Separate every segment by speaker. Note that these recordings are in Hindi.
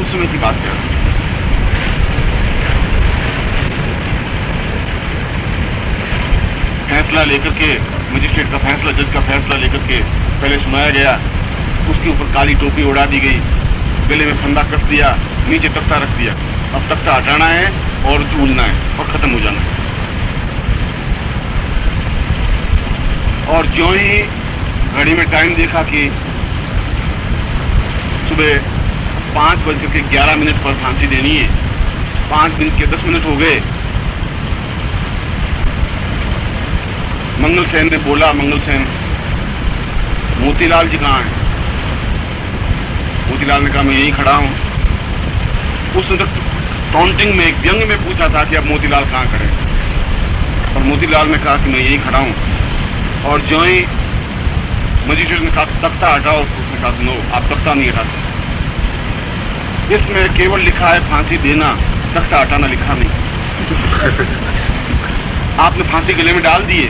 Speaker 1: उस समय की बात है। फैसला लेकर के, मजिस्ट्रेट का फैसला, जज का फैसला लेकर के पहले सुनाया गया। उसके ऊपर काली टोपी उड़ा दी गई, गले में फंदा कस दिया, नीचे तख्ता रख दिया। अब तख्ता हटाना है और चूलना है और खत्म हो जाना है। और ज्यों ही घड़ी में टाइम देखा कि सुबह 5:11 पर फांसी देनी है, 5:10 हो गए। मंगल सेन ने बोला, मंगल सेन, मोतीलाल जी कहाँ हैं? मोतीलाल ने कहा मैं यहीं खड़ा हूं। उसने तो टॉन्टिंग में, एक व्यंग में पूछा था कि अब मोतीलाल कहाँ खड़े, और मोतीलाल ने कहा कि मैं यहीं खड़ा हूं। और जो ही मजिस्ट्रेट ने कहा तख्ता हटाओ, उसने कहा नो, आप तख्ता नहीं हटा सकते, इसमें केवल लिखा है फांसी देना, तख्ता हटाना लिखा नहीं। आपने फांसी गले में डाल दिए,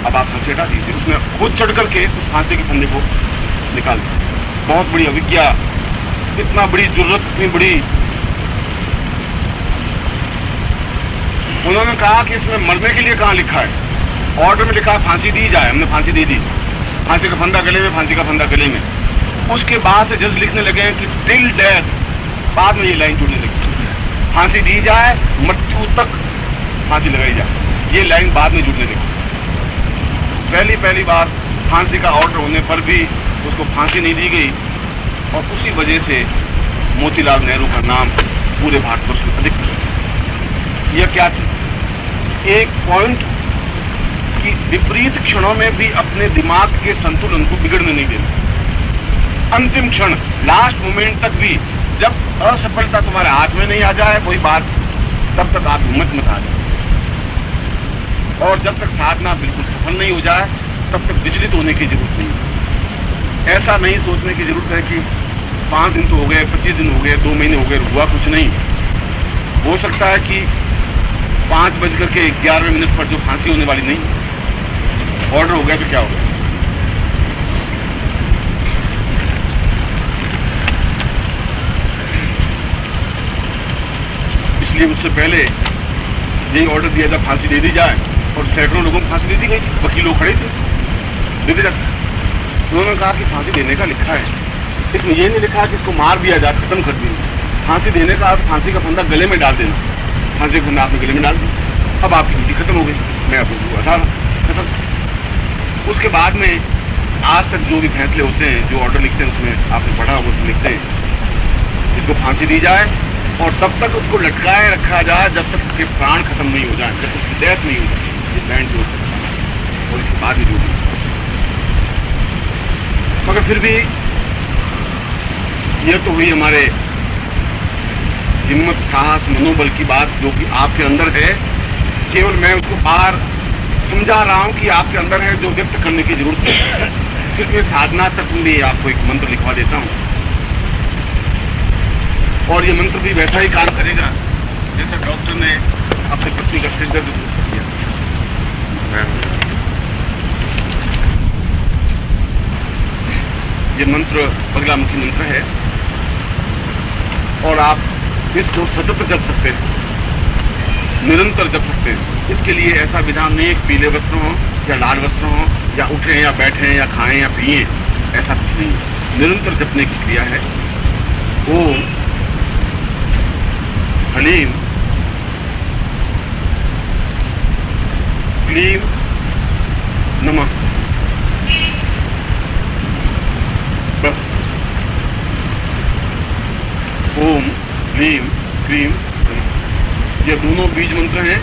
Speaker 1: अब आप फांसी हटा दीजिए। उसने खुद चढ़ करके उस फांसी के फंदे को निकाल दिया। बहुत बड़ी अविज्ञा, इतना बड़ी जरूरत, इतनी बड़ी। उन्होंने कहा कि इसमें मरने के लिए कहाँ लिखा है? ऑर्डर में लिखा है फांसी दी जाए, हमने फांसी दे दी। फांसी का फंदा गले में, फांसी का फंदा गले में। उसके बाद से जज लिखने लगे हैं कि टिल डेथ, बाद में ये लाइन जुड़ने लगी, फांसी दी जाए, मृत्यु तक फांसी लगाई जाए, ये लाइन बाद में जुड़ने लगी। पहली बार फांसी का ऑर्डर होने पर भी उसको फांसी नहीं दी गई, और उसी वजह से मोतीलाल नेहरू का नाम पूरे भारतवर्ष में अधिक प्रसिद्ध। यह क्या थी? एक पॉइंट कि विपरीत क्षणों में भी अपने दिमाग के संतुलन को बिगड़ने नहीं देना। अंतिम क्षण, लास्ट मोमेंट तक भी, जब असफलता तुम्हारे हाथ में नहीं आ जाए कोई बात, तब तक आप हिम्मत मत हारें। और जब तक साधना बिल्कुल सफल नहीं हो जाए, तब तक विचलित होने की जरूरत नहीं। ऐसा नहीं सोचने की जरूरत है कि 5 दिन तो हो गए, 25 दिन हो गए, 2 महीने हो गए, हुआ कुछ नहीं। हो सकता है कि 5:11 पर जो फांसी होने वाली नहीं, ऑर्डर हो गया तो क्या होगा? इसलिए उससे पहले यही ऑर्डर दिया था फांसी दे दी जाए, और सैकड़ों लोगों को फांसी दे दी गई थी, वकील लोग खड़े थे, दे दी जाती। उन्होंने कहा कि फांसी देने का लिखा है, इसमें ये नहीं लिखा कि इसको मार दिया जाए, खत्म कर दिया। फांसी देने का अर्थ फांसी का फंदा गले में डाल देना। फांसी का फंदा आपने गले में डाल दिया, अब आपकी ड्यूटी खत्म हो गई, मैं आपको बता रहा हूं, खत्म। उसके बाद में आज तक जो भी फैसले होते हैं, जो ऑर्डर लिखते हैं, उसमें आपने पढ़ा होगा, उसमें लिखते हैं इसको फांसी दी जाए, और तब तक उसको लटकाए रखा जाए जब तक इसके प्राण खत्म नहीं हो जाए, जब तक इसकी डेथ नहीं हो जाए। ये बैंड जो, और इसके बाद भी जो भी, मगर फिर भी यह तो हुई हमारे हिम्मत, साहस, मनोबल की बात, जो कि आपके अंदर है। केवल मैं उसको बाहर समझा रहा हूं कि आपके अंदर है, जो व्यक्त करने की जरूरत है। फिर मैं साधना तक भी आपको एक मंत्र लिखवा देता हूं, और ये मंत्र भी वैसा ही काम करेगा जैसे डॉक्टर ने अपनी पत्नी का सिर दर्द दूर कर दिया। ये मंत्र अगला मुख्य मंत्र है, और आप इसको सतत जप सकते हैं, निरंतर जप सकते हैं। इसके लिए ऐसा विधान नहीं, एक पीले वस्त्र हो या लाल वस्त्र हो, या उठें या बैठें या खाएं या पिए, ऐसा कुछ नहीं। निरंतर जपने की क्रिया है। ओम ह्लीं क्लीं नमः। बस ओम ह्लीं क्लीं नमः, ये दोनों बीज मंत्र हैं,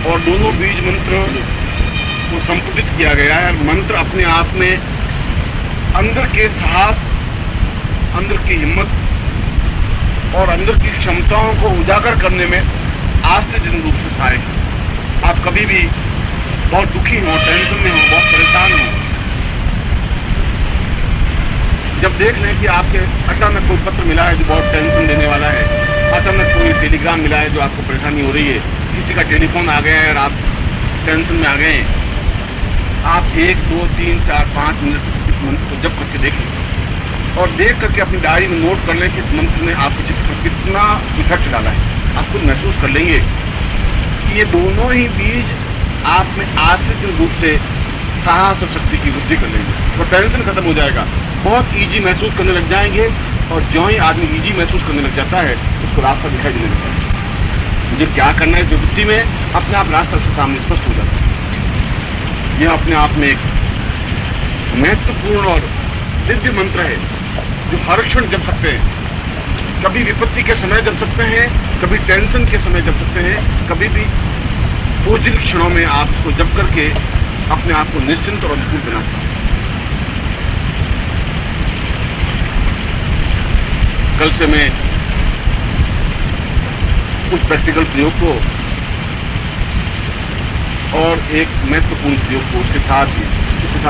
Speaker 1: और दोनों बीज मंत्र को संपुटित किया गया है। मंत्र अपने आप में अंदर के साहस, अंदर की हिम्मत और अंदर की क्षमताओं को उजागर करने में आश्चर्यजनक रूप से सहायक है। आप कभी भी बहुत दुखी हो, टेंशन में हो, बहुत परेशान हो, जब देख लें कि आपके अचानक कोई पत्र मिला है जो बहुत टेंशन देने वाला है, अचानक कोई टेलीग्राम मिला है जो आपको परेशानी हो रही है, किसी का टेलीफोन आ गया है और आप टेंशन में आ गए हैं, आप 1, 2, 3, 4, 5 मिनट इस मंत्र को जप करके देख लें। और देख करके अपनी डायरी में नोट कर लें कि इस मंत्र ने आपके चित्र पर कितना इफेक्ट डाला है। आप खुद महसूस कर लेंगे कि ये दोनों ही बीज आप में आश्चर्य रूप से साहस और शक्ति की वृद्धि कर लेंगे और टेंशन खत्म हो जाएगा। बहुत ईजी महसूस करने लग जाएंगे और जो ही आदमी ईजी महसूस करने लग जाता है उसको रास्ता दिखाई देने लगता है। मुझे क्या करना है विभूति में अपने आप रास्ता उसके सामने स्पष्ट हो जाता है। यह अपने आप में एक महत्वपूर्ण और दिव्य मंत्र है जो हर क्षण जप सकते हैं। कभी विपत्ति के समय जप सकते हैं, कभी टेंशन के समय जप सकते हैं, कभी भी बोझिल क्षणों में आप इसको जप करके अपने आप को निश्चिंत और अनुकूल बना सकते हैं। कल से मैं कुछ प्रैक्टिकल प्रयोग को और एक महत्वपूर्ण प्रयोग को उसके साथ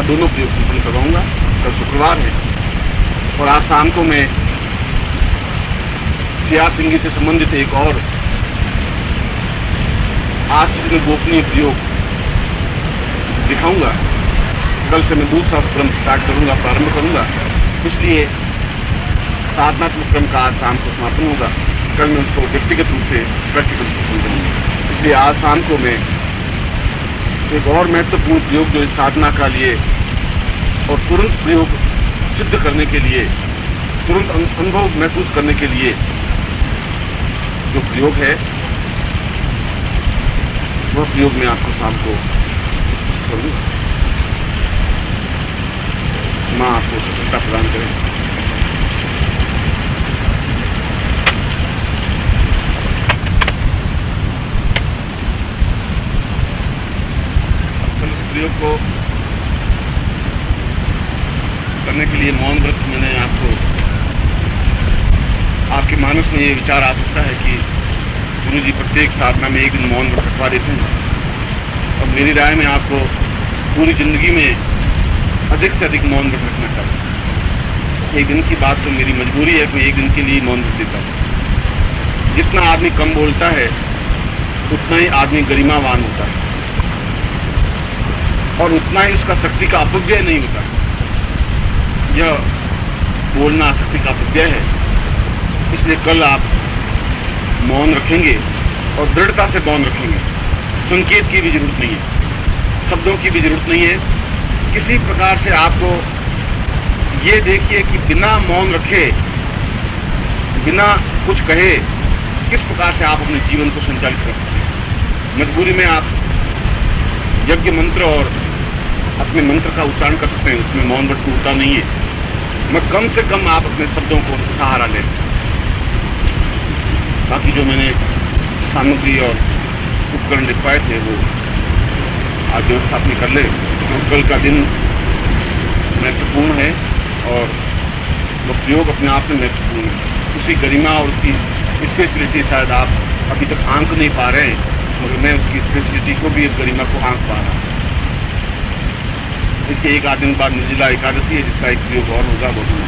Speaker 1: दोनों प्रयोग संपन्न करवाऊंगा। कल शुक्रवार है और आज शाम को मैं सियार सिंगी से संबंधित एक और आश्चर्य में गोपनीय प्रयोग दिखाऊंगा। कल से मैं दूसरा क्रम स्टार्ट करूंगा, प्रारंभ करूंगा। इसलिए साधनात्मक क्रम का आज शाम को समापन होगा। कल मैं उसको व्यक्तिगत रूप से प्रैक्टिकल से समझूंगा। इसलिए आज शाम को मैं एक और महत्वपूर्ण प्रयोग जो इस साधना का लिए और तुरंत प्रयोग सिद्ध करने के लिए, तुरंत अनुभव महसूस करने के लिए जो प्रयोग है वह प्रयोग मैं आपको शाम को करूंगा। मां आपको सफलता प्रदान करें। प्रयोग को करने के लिए मौन व्रत मैंने आपके मानस में ये विचार आ सकता है कि गुरु जी प्रत्येक साधना में एक दिन मौन व्रत रखवा देते हैं और मेरी राय में आपको पूरी जिंदगी में अधिक से अधिक मौन व्रत रखना चाहिए। एक दिन की बात तो मेरी मजबूरी है कि एक दिन के लिए मौन व्रत देता हूँ। जितना आदमी कम बोलता है उतना ही आदमी गरिमावान होता है और उतना ही उसका शक्ति का अपव्यय नहीं होता। यह बोलना शक्ति का अपव्यय है। इसलिए कल आप मौन रखेंगे और दृढ़ता से मौन रखेंगे। संकेत की भी जरूरत नहीं है, शब्दों की भी जरूरत नहीं है। किसी प्रकार से आपको ये देखिए कि बिना मौन रखे, बिना कुछ कहे, किस प्रकार से आप अपने जीवन को संचालित कर सकते हैं। मजबूरी में आप यज्ञ मंत्र और अपने मंत्र का उच्चारण कर सकते हैं, उसमें मौन व्रत टूटता नहीं है। मैं कम से कम आप अपने शब्दों को सहारा लें। बाकी जो मैंने सामग्री और उपकरण लिखवाए थे वो आज व्यवस्था अपनी कर लें। तो कल का दिन महत्वपूर्ण है और वो प्रयोग अपने आप में महत्वपूर्ण है। उसकी गरिमा और उसकी स्पेशलिटी शायद आप अभी तक आंक नहीं पा रहे हैं, मगर मैं उसकी स्पेशलिटी को भी, गरिमा को आंक पा रहा हूँ। इसके एक आध दिन बाद निर्जला एकादशी है जिसका एक प्रयोग और होगा। बहुत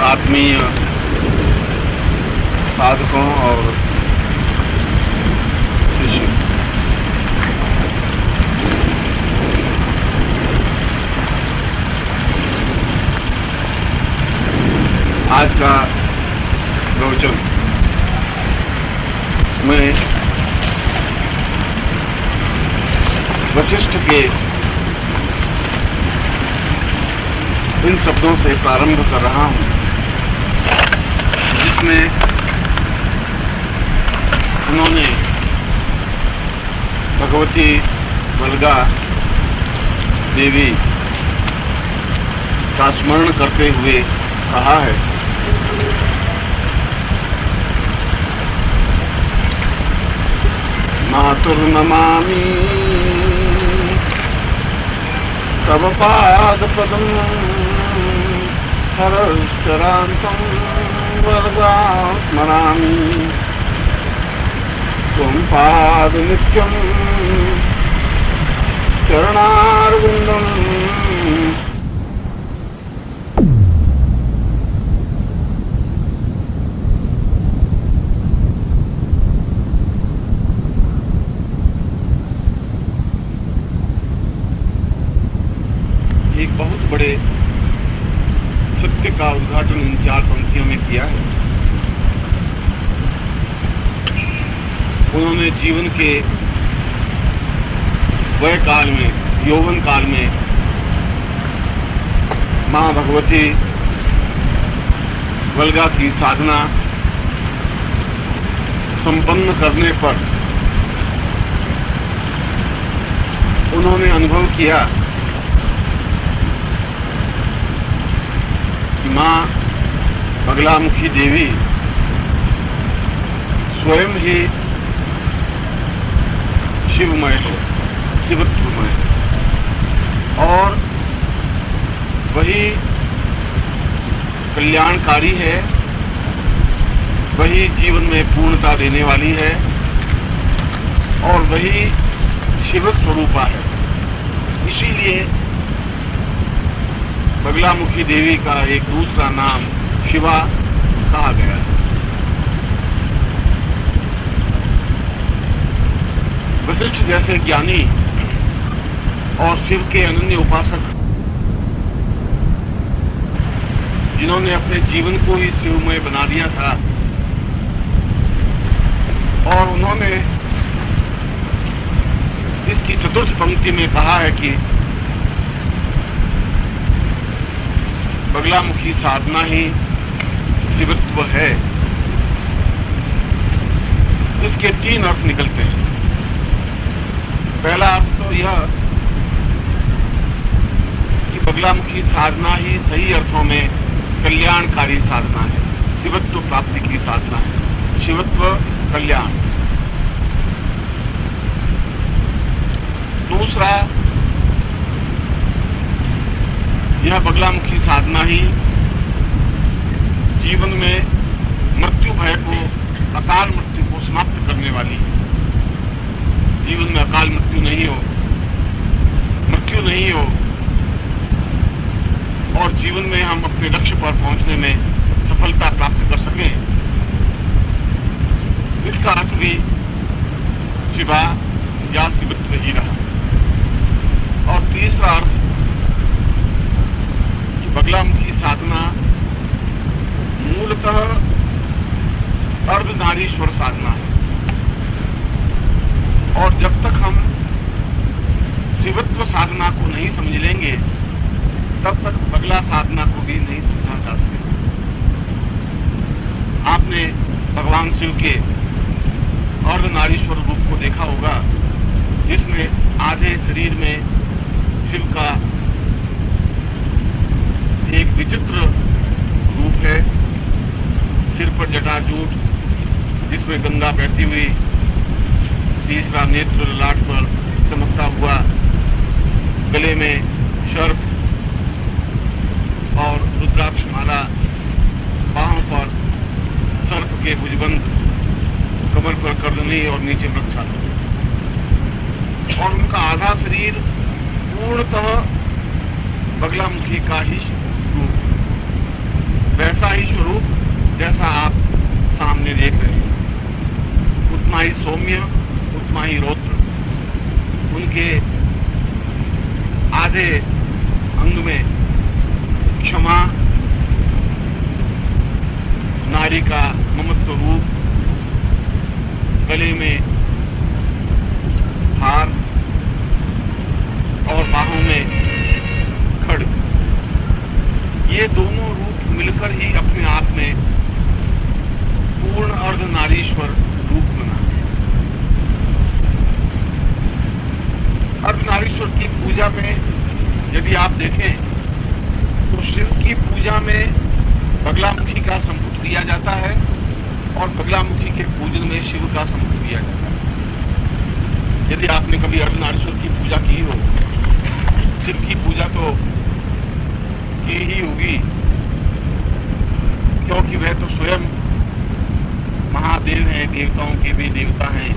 Speaker 1: आत्मीय साधकों और शिष्य आज का प्रवचन मैं वशिष्ठ के इन शब्दों से प्रारंभ कर रहा हूं जिसमें उन्होंने भगवती बलगा देवी का स्मरण करते हुए कहा है, मातुर्नमामि तव पाद पदम हरश्चरान्तं वरदा स्मरामि त्वं पादनित्यं चरणारविन्दम्। एक बहुत बड़े सत्य का उद्घाटन इन 4 पंक्तियों में किया है। उन्होंने जीवन के वह काल में, यौवन काल में मां भगवती वल्गा की साधना संपन्न करने पर उन्होंने अनुभव किया कि मां बगलामुखी देवी स्वयं ही शिवमय है, शिवत्वमय, और वही कल्याणकारी है, वही जीवन में पूर्णता देने वाली है, और वही शिव स्वरूपा है। इसीलिए बगलामुखी देवी का एक दूसरा नाम शिवा कहा गया है। वशिष्ठ जैसे ज्ञानी और शिव के अनन्य उपासक, जिन्होंने अपने जीवन को ही शिवमय बना दिया था, और उन्होंने इसकी 4th पंक्ति में कहा है कि बगलामुखी साधना ही शिवत्व है। इसके 3 अर्थ निकलते हैं। पहला अर्थ तो यह कि बगलामुखी साधना ही सही अर्थों में कल्याणकारी साधना है, शिवत्व प्राप्ति की साधना है। शिवत्व कल्याण। दूसरा, यह बगलामुखी साधना ही जीवन में मृत्यु भय को, अकाल मृत्यु को समाप्त करने वाली है। जीवन में अकाल मृत्यु नहीं हो, और जीवन में हम अपने लक्ष्य पर पहुंचने में सफलता प्राप्त कर सकें, इसका अर्थ भी शिवा या शिवत्व ही रहा। और तीसरा अर्थ, बगलामुखी साधना मूलतः अर्धनारीश्वर साधना है, और जब तक हम शिवत्व साधना को नहीं समझ लेंगे, तब तक बगला साधना को भी नहीं समझा जा सकेगा। आपने भगवान शिव के अर्धनारीश्वर रूप को देखा होगा, जिसमें आधे शरीर में शिव का एक विचित्र रूप है। सिर पर जटाजूट, जिसमें गंगा बहती हुई, तीसरा नेत्र ललाट पर चमकता हुआ, गले में सर्प और रुद्राक्ष माला, बाहों पर सर्प के भुजबंद, कमर पर कर्दनी और नीचे वृक्षासन, और उनका आधा शरीर पूर्णतः बगलामुखी का ही रूप, वैसा ही स्वरूप जैसा आप सामने देख रहे हैं। उतना ही सौम्य, उतना ही रौद्र। उनके आधे अंग में क्षमा, नारी का ममत्व रूप, गले में हार और बाहों में खड्ग, ये दोनों रूप मिलकर ही अपने आप में पूर्ण अर्धनारीश्वर रूप बना। अर्धनारीश्वर की पूजा में यदि आप देखें तो शिव की पूजा में बगलामुखी का संपुट दिया जाता है, और बगलामुखी के पूजन में शिव का संपुट दिया जाता है। यदि आपने कभी अर्धनारीश्वर की पूजा की हो, शिव की पूजा तो की ही होगी, क्योंकि वह तो स्वयं महादेव हैं, देवताओं के भी देवता हैं।